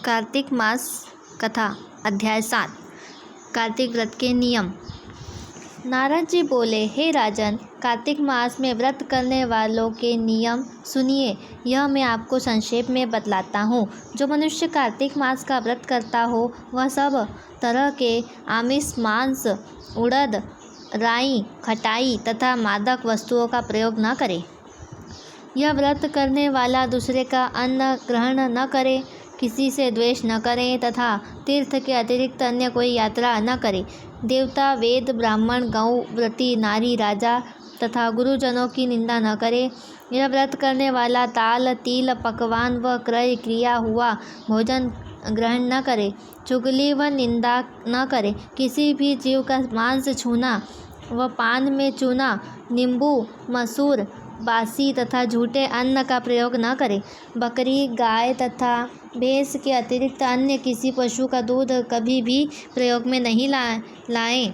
कार्तिक मास कथा अध्याय 7 कार्तिक व्रत के नियम। नारद जी बोले, हे राजन, कार्तिक मास में व्रत करने वालों के नियम सुनिए। यह मैं आपको संक्षेप में बतलाता हूँ। जो मनुष्य कार्तिक मास का व्रत करता हो वह सब तरह के आमिष, मांस, उड़द, राई, खटाई तथा मादक वस्तुओं का प्रयोग न करे। यह व्रत करने वाला दूसरे का अन्न ग्रहण न करे, किसी से द्वेष न करे तथा तीर्थ के अतिरिक्त अन्य कोई यात्रा न करे। देवता, वेद, ब्राह्मण, गौ, व्रती, नारी, राजा तथा गुरुजनों की निंदा न करे। यह व्रत करने वाला ताल, तिल, पकवान व क्रय क्रिया हुआ भोजन ग्रहण न करे। चुगली व निंदा न करे। किसी भी जीव का मांस छूना व पान में चूना, नींबू, मसूर, बासी तथा झूठे अन्न का प्रयोग न करें। बकरी, गाय तथा भैंस के अतिरिक्त अन्य किसी पशु का दूध कभी भी प्रयोग में नहीं लाएं।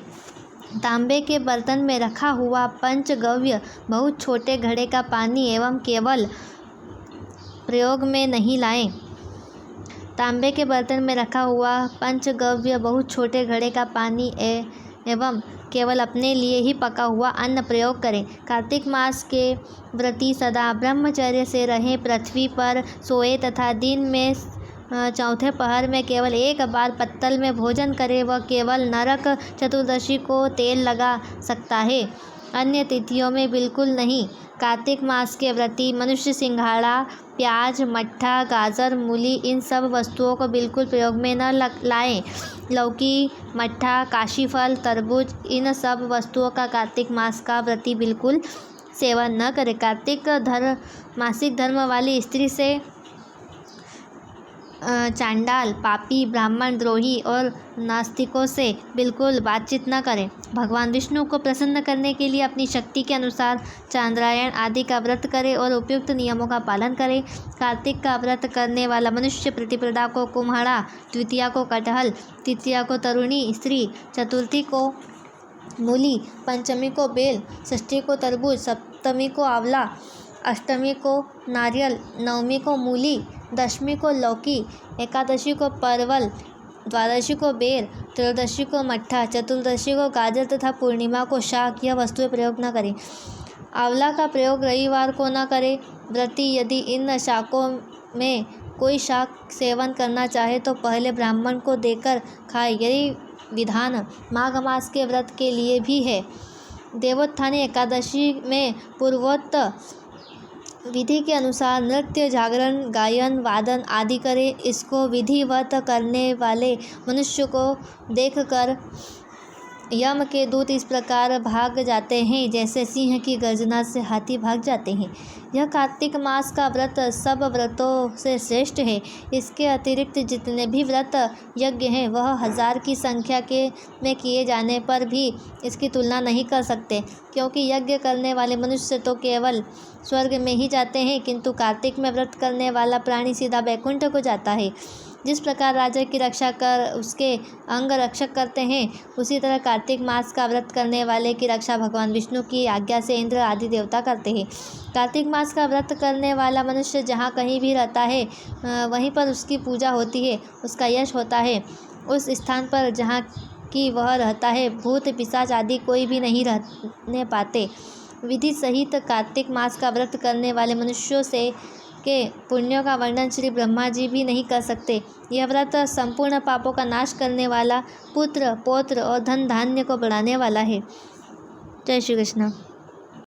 तांबे के बर्तन में रखा हुआ पंचगव्य बहुत छोटे घड़े का पानी एवं केवल प्रयोग में नहीं लाएं। तांबे के बर्तन में रखा हुआ पंचगव्य बहुत छोटे घड़े का पानी एवं केवल अपने लिए ही पका हुआ अन्न प्रयोग करें। कार्तिक मास के व्रती सदा ब्रह्मचर्य से रहें, पृथ्वी पर सोए तथा दिन में चौथे पहर में केवल एक बार पत्तल में भोजन करे। वह केवल नरक चतुर्दशी को तेल लगा सकता है, अन्य तिथियों में बिल्कुल नहीं। कार्तिक मास के व्रती मनुष्य सिंघाड़ा, प्याज, मट्ठा, गाजर, मूली इन सब वस्तुओं को बिल्कुल प्रयोग में न लाएं। लौकी, मट्ठा, काशीफल, तरबूज इन सब वस्तुओं का कार्तिक मास का व्रती बिल्कुल सेवन न करे। कार्तिक मासिक धर्म वाली स्त्री से चांडाल, पापी, ब्राह्मण, द्रोही और नास्तिकों से बिल्कुल बातचीत न करें। भगवान विष्णु को प्रसन्न करने के लिए अपनी शक्ति के अनुसार चांद्रायण आदि का व्रत करें और उपयुक्त नियमों का पालन करें। कार्तिक का व्रत करने वाला मनुष्य प्रतिपदा को कुम्हड़ा, द्वितीया को कटहल, तृतीया को तरुणी स्त्री, चतुर्थी को मूली, पंचमी को बेल, षष्ठी को तरबूज, सप्तमी को आंवला, अष्टमी को नारियल, नवमी को मूली, दशमी को लौकी, एकादशी को परवल, द्वादशी को बेर, त्रयोदशी को मट्ठा, चतुर्दशी को गाजर तथा पूर्णिमा को शाक यह वस्तुएं प्रयोग न करें। आंवला का प्रयोग रविवार को न करें। व्रती यदि इन शाकों में कोई शाक सेवन करना चाहे तो पहले ब्राह्मण को देकर खाए। यही विधान माघ मास के व्रत के लिए भी है। देवोत्थानी एकादशी में पूर्वोक्त विधि के अनुसार नृत्य, जागरण, गायन, वादन आदि करें। इसको विधिवत करने वाले मनुष्य को देखकर यम के दूत इस प्रकार भाग जाते हैं जैसे सिंह की गर्जना से हाथी भाग जाते हैं। यह कार्तिक मास का व्रत सब व्रतों से श्रेष्ठ है। इसके अतिरिक्त जितने भी व्रत यज्ञ हैं वह 1000 की संख्या में किए जाने पर भी इसकी तुलना नहीं कर सकते, क्योंकि यज्ञ करने वाले मनुष्य तो केवल स्वर्ग में ही जाते हैं, किंतु कार्तिक में व्रत करने वाला प्राणी सीधा वैकुंठ को जाता है। जिस प्रकार राजा की रक्षा कर उसके अंग रक्षक करते हैं, उसी तरह कार्तिक मास का व्रत करने वाले की रक्षा भगवान विष्णु की आज्ञा से इंद्र आदि देवता करते हैं। कार्तिक मास का व्रत करने वाला मनुष्य जहाँ कहीं भी रहता है वहीं पर उसकी पूजा होती है, उसका यश होता है। उस स्थान पर जहाँ की वह रहता है भूत पिशाच आदि कोई भी नहीं रहने पाते। विधि सहित कार्तिक मास का व्रत करने वाले मनुष्यों से के पुण्यों का वर्णन श्री ब्रह्मा जी भी नहीं कर सकते। यह व्रत संपूर्ण पापों का नाश करने वाला, पुत्र, पौत्र और धन धान्य को बढ़ाने वाला है। जय श्री कृष्ण।